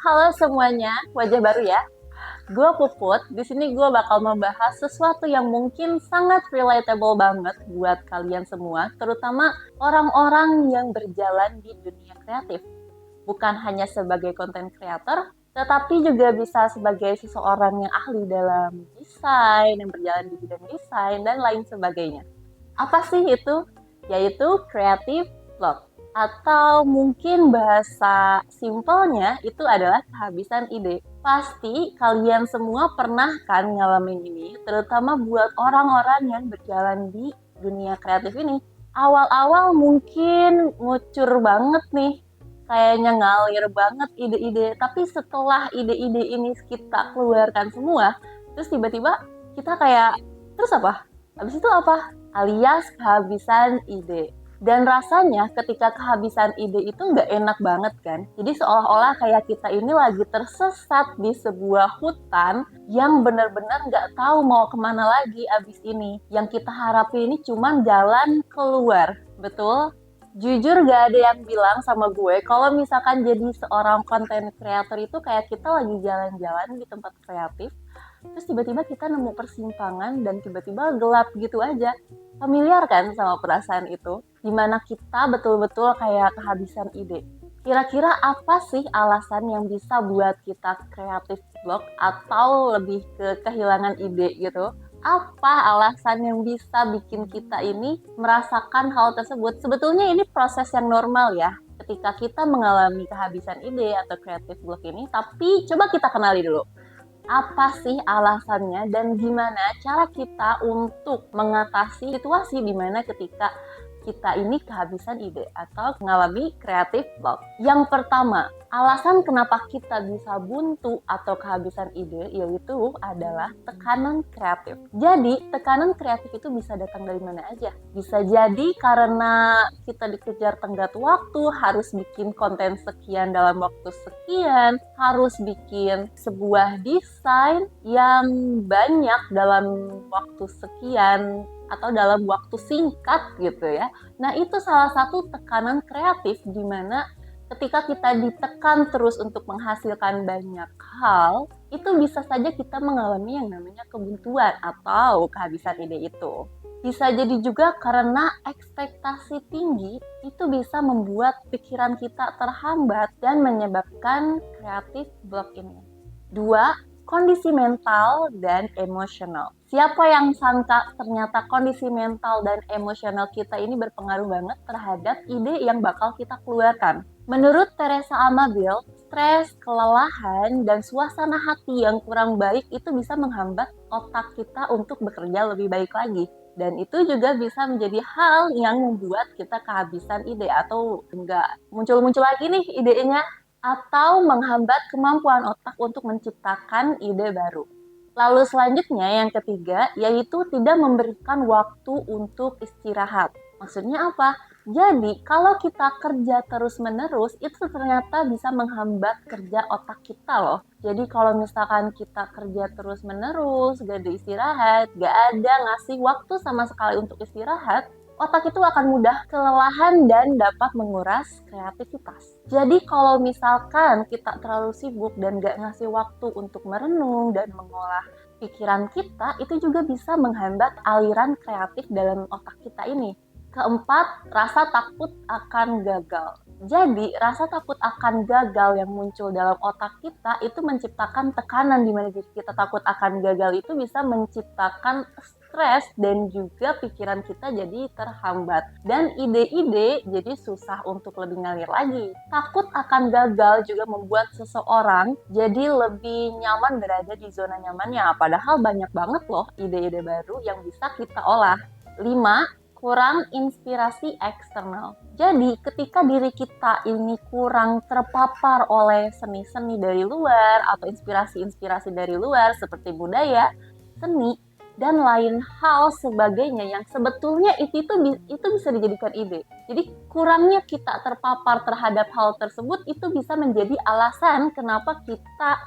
Halo semuanya, wajah baru ya. Gue Puput, di sini gue bakal membahas sesuatu yang mungkin sangat relatable banget buat kalian semua, terutama orang-orang yang berjalan di dunia kreatif. Bukan hanya sebagai content creator, tetapi juga bisa sebagai seseorang yang ahli dalam desain, yang berjalan di bidang desain, dan lain sebagainya. Apa sih itu? Yaitu creative block. Atau mungkin bahasa simpelnya itu adalah kehabisan ide. Pasti kalian semua pernah kan ngalamin ini, terutama buat orang-orang yang berjalan di dunia kreatif ini. Awal-awal mungkin ngucur banget nih, kayaknya ngalir banget ide-ide. Tapi setelah ide-ide ini kita keluarkan semua, terus tiba-tiba kita kayak, terus apa? Habis itu apa? Alias kehabisan ide. Dan rasanya ketika kehabisan ide itu nggak enak banget kan. Jadi seolah-olah kayak kita ini lagi tersesat di sebuah hutan yang benar-benar nggak tahu mau kemana lagi abis ini. Yang kita harapin ini cuma jalan keluar. Betul? Jujur gak ada yang bilang sama gue kalau misalkan jadi seorang content creator itu kayak kita lagi jalan-jalan di tempat kreatif, terus tiba-tiba kita nemu persimpangan dan tiba-tiba gelap gitu aja. Familiar kan sama perasaan itu? Dimana kita betul-betul kayak kehabisan ide. Kira-kira apa sih alasan yang bisa buat kita kreatif block atau lebih ke kehilangan ide gitu? Apa alasan yang bisa bikin kita ini merasakan hal tersebut? Sebetulnya ini proses yang normal ya ketika kita mengalami kehabisan ide atau creative block ini, tapi coba kita kenali dulu. Apa sih alasannya dan gimana cara kita untuk mengatasi situasi di mana ketika kita ini kehabisan ide atau mengalami creative block. Yang pertama, alasan kenapa kita bisa buntu atau kehabisan ide yaitu adalah tekanan kreatif. Jadi, tekanan kreatif itu bisa datang dari mana aja. Bisa jadi karena kita dikejar tenggat waktu, harus bikin konten sekian dalam waktu sekian, harus bikin sebuah desain yang banyak dalam waktu sekian, atau dalam waktu singkat gitu ya. Nah itu salah satu tekanan kreatif di mana ketika kita ditekan terus untuk menghasilkan banyak hal, itu bisa saja kita mengalami yang namanya kebuntuan atau kehabisan ide itu. Bisa jadi juga karena ekspektasi tinggi itu bisa membuat pikiran kita terhambat dan menyebabkan creative block ini. Dua, kondisi mental dan emosional. Siapa yang sangka ternyata kondisi mental dan emosional kita ini berpengaruh banget terhadap ide yang bakal kita keluarkan. Menurut Teresa Amabil, stres, kelelahan, dan suasana hati yang kurang baik itu bisa menghambat otak kita untuk bekerja lebih baik lagi. Dan itu juga bisa menjadi hal yang membuat kita kehabisan ide atau enggak muncul-muncul lagi nih idenya, atau menghambat kemampuan otak untuk menciptakan ide baru. Lalu selanjutnya yang ketiga, yaitu tidak memberikan waktu untuk istirahat. Maksudnya apa? Jadi kalau kita kerja terus-menerus, itu ternyata bisa menghambat kerja otak kita loh. Jadi kalau misalkan kita kerja terus-menerus, gak ada istirahat, gak ada ngasih waktu sama sekali untuk istirahat, otak itu akan mudah kelelahan dan dapat menguras kreativitas. Jadi kalau misalkan kita terlalu sibuk dan gak ngasih waktu untuk merenung dan mengolah pikiran kita, itu juga bisa menghambat aliran kreatif dalam otak kita ini. Keempat, rasa takut akan gagal. Jadi, rasa takut akan gagal yang muncul dalam otak kita itu menciptakan tekanan di mana kita takut akan gagal itu bisa menciptakan stres dan juga pikiran kita jadi terhambat. Dan ide-ide jadi susah untuk lebih ngalir lagi. Takut akan gagal juga membuat seseorang jadi lebih nyaman berada di zona nyamannya. Padahal banyak banget loh ide-ide baru yang bisa kita olah. 5. Kurang inspirasi eksternal. Jadi ketika diri kita ini kurang terpapar oleh seni-seni dari luar atau inspirasi-inspirasi dari luar seperti budaya, seni, dan lain hal sebagainya yang sebetulnya itu bisa dijadikan ide. Jadi kurangnya kita terpapar terhadap hal tersebut itu bisa menjadi alasan kenapa kita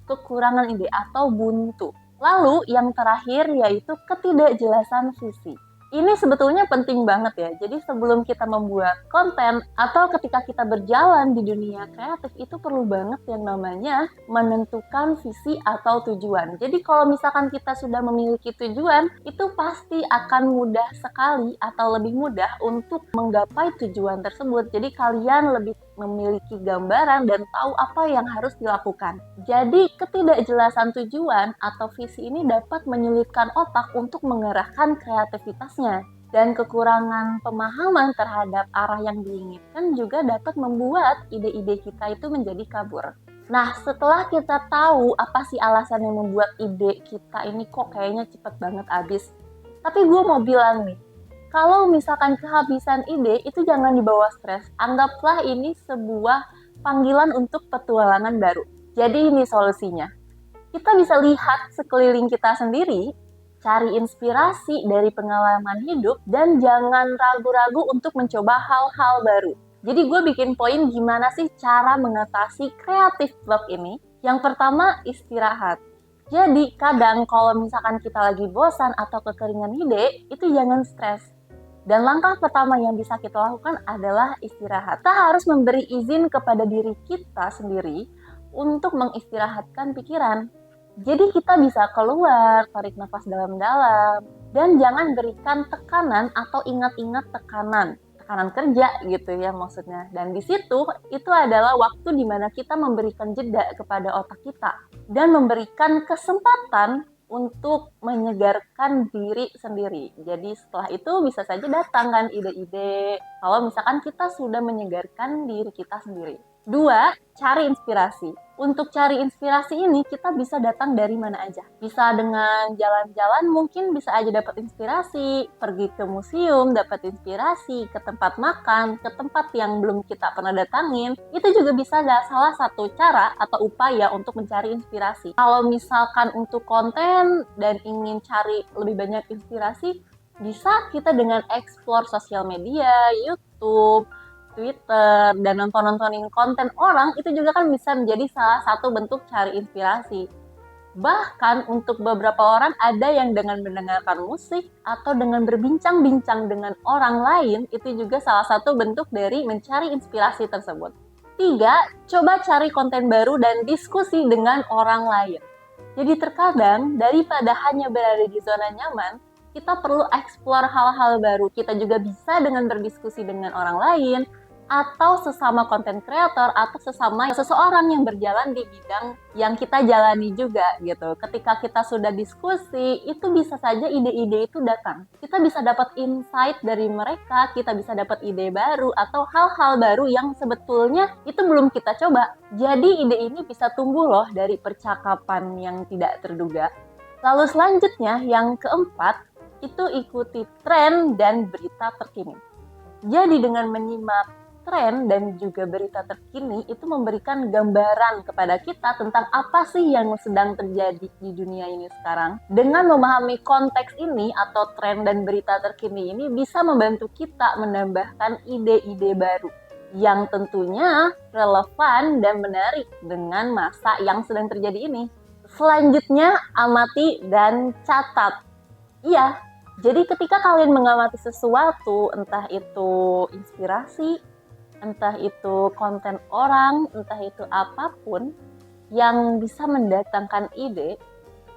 kekurangan ide atau buntu. Lalu yang terakhir yaitu ketidakjelasan visi. Ini sebetulnya penting banget ya. Jadi sebelum kita membuat konten atau ketika kita berjalan di dunia kreatif itu perlu banget yang namanya menentukan visi atau tujuan. Jadi kalau misalkan kita sudah memiliki tujuan, itu pasti akan mudah sekali atau lebih mudah untuk menggapai tujuan tersebut. Jadi kalian lebih memiliki gambaran dan tahu apa yang harus dilakukan. Jadi ketidakjelasan tujuan atau visi ini dapat menyulitkan otak untuk mengerahkan kreativitasnya. Dan kekurangan pemahaman terhadap arah yang diinginkan juga dapat membuat ide-ide kita itu menjadi kabur. Nah, setelah kita tahu apa sih alasan yang membuat ide kita ini kok kayaknya cepet banget habis. Tapi gue mau bilang nih, kalau misalkan kehabisan ide, itu jangan dibawa stres. Anggaplah ini sebuah panggilan untuk petualangan baru. Jadi ini solusinya. Kita bisa lihat sekeliling kita sendiri, cari inspirasi dari pengalaman hidup, dan jangan ragu-ragu untuk mencoba hal-hal baru. Jadi gue bikin poin gimana sih cara mengatasi creative block ini. Yang pertama, istirahat. Jadi kadang kalau misalkan kita lagi bosan atau kekeringan ide, itu jangan stres. Dan langkah pertama yang bisa kita lakukan adalah istirahat. Kita harus memberi izin kepada diri kita sendiri untuk mengistirahatkan pikiran. Jadi kita bisa keluar, tarik nafas dalam-dalam, dan jangan berikan tekanan atau ingat-ingat tekanan kerja gitu ya maksudnya. Dan di situ itu adalah waktu di mana kita memberikan jeda kepada otak kita dan memberikan kesempatan untuk menyegarkan diri sendiri. Jadi setelah itu bisa saja datang kan ide-ide kalau misalkan kita sudah menyegarkan diri kita sendiri. 2, cari inspirasi. Untuk cari inspirasi ini kita bisa datang dari mana aja. Bisa dengan jalan-jalan, mungkin bisa aja dapat inspirasi, pergi ke museum dapat inspirasi, ke tempat makan, ke tempat yang belum kita pernah datangin. Itu juga bisa salah satu cara atau upaya untuk mencari inspirasi. Kalau misalkan untuk konten dan ingin cari lebih banyak inspirasi, bisa kita dengan explore sosial media, YouTube, Twitter, dan nonton-nontonin konten orang, itu juga kan bisa menjadi salah satu bentuk cari inspirasi. Bahkan untuk beberapa orang ada yang dengan mendengarkan musik atau dengan berbincang-bincang dengan orang lain, itu juga salah satu bentuk dari mencari inspirasi tersebut. 3, coba cari konten baru dan diskusi dengan orang lain. Jadi terkadang daripada hanya berada di zona nyaman, kita perlu explore hal-hal baru. Kita juga bisa dengan berdiskusi dengan orang lain, atau sesama konten kreator, atau sesama seseorang yang berjalan di bidang yang kita jalani juga gitu. Ketika kita sudah diskusi, itu bisa saja ide-ide itu datang. Kita bisa dapat insight dari mereka, kita bisa dapat ide baru, atau hal-hal baru yang sebetulnya itu belum kita coba. Jadi ide ini bisa tumbuh loh dari percakapan yang tidak terduga. Lalu selanjutnya, yang keempat, itu ikuti tren dan berita terkini. Jadi dengan menyimak tren dan juga berita terkini itu memberikan gambaran kepada kita tentang apa sih yang sedang terjadi di dunia ini sekarang. Dengan memahami konteks ini atau tren dan berita terkini ini bisa membantu kita menambahkan ide-ide baru yang tentunya relevan dan menarik dengan masa yang sedang terjadi ini. Selanjutnya, amati dan catat. Iya, jadi ketika kalian mengamati sesuatu, entah itu inspirasi, entah itu konten orang, entah itu apapun yang bisa mendatangkan ide,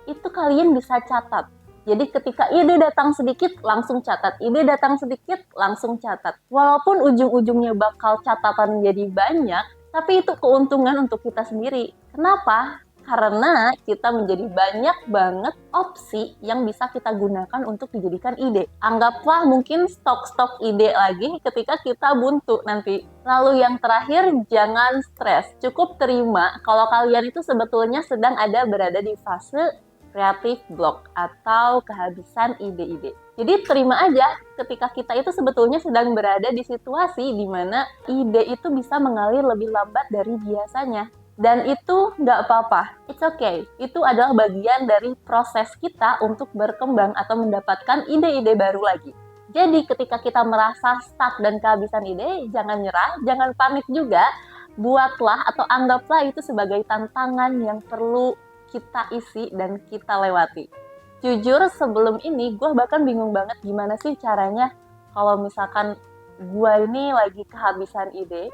itu kalian bisa catat. Jadi ketika ide datang sedikit, langsung catat. Ide datang sedikit, langsung catat. Walaupun ujung-ujungnya bakal catatan jadi banyak, tapi itu keuntungan untuk kita sendiri. Kenapa? Karena kita menjadi banyak banget opsi yang bisa kita gunakan untuk dijadikan ide. Anggaplah mungkin stok-stok ide lagi ketika kita buntu nanti. Lalu yang terakhir, jangan stres. Cukup terima kalau kalian itu sebetulnya sedang berada di fase creative block atau kehabisan ide-ide. Jadi terima aja ketika kita itu sebetulnya sedang berada di situasi di mana ide itu bisa mengalir lebih lambat dari biasanya. Dan itu nggak apa-apa, it's okay. Itu adalah bagian dari proses kita untuk berkembang atau mendapatkan ide-ide baru lagi. Jadi ketika kita merasa stuck dan kehabisan ide, jangan nyerah, jangan panik juga. Buatlah atau anggaplah itu sebagai tantangan yang perlu kita isi dan kita lewati. Jujur sebelum ini gue bahkan bingung banget gimana sih caranya kalau misalkan gue ini lagi kehabisan ide.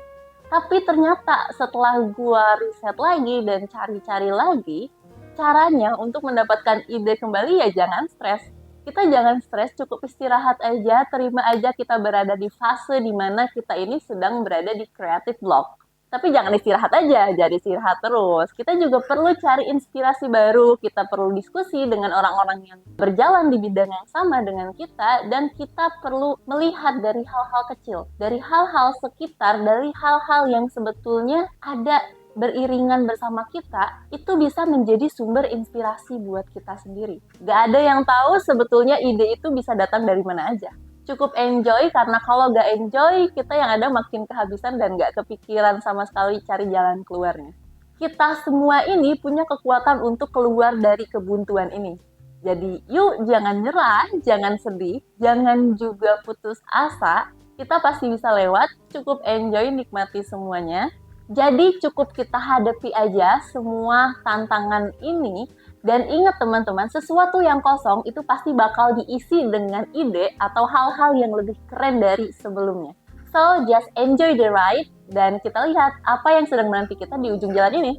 Tapi ternyata setelah gue riset lagi dan cari-cari lagi, caranya untuk mendapatkan ide kembali ya jangan stres. Kita jangan stres, cukup istirahat aja, terima aja kita berada di fase dimana kita ini sedang berada di creative block. Tapi jangan istirahat aja, jadi istirahat terus. Kita juga perlu cari inspirasi baru, kita perlu diskusi dengan orang-orang yang berjalan di bidang yang sama dengan kita, dan kita perlu melihat dari hal-hal kecil, dari hal-hal sekitar, dari hal-hal yang sebetulnya ada beriringan bersama kita, itu bisa menjadi sumber inspirasi buat kita sendiri. Gak ada yang tahu sebetulnya ide itu bisa datang dari mana aja. Cukup enjoy, karena kalau gak enjoy, kita yang ada makin kehabisan dan gak kepikiran sama sekali cari jalan keluarnya. Kita semua ini punya kekuatan untuk keluar dari kebuntuan ini. Jadi yuk jangan nyerah, jangan sedih, jangan juga putus asa. Kita pasti bisa lewat, cukup enjoy, nikmati semuanya. Jadi cukup kita hadapi aja semua tantangan ini. Dan ingat teman-teman, sesuatu yang kosong itu pasti bakal diisi dengan ide atau hal-hal yang lebih keren dari sebelumnya. So, just enjoy the ride dan kita lihat apa yang sedang menanti kita di ujung jalan ini.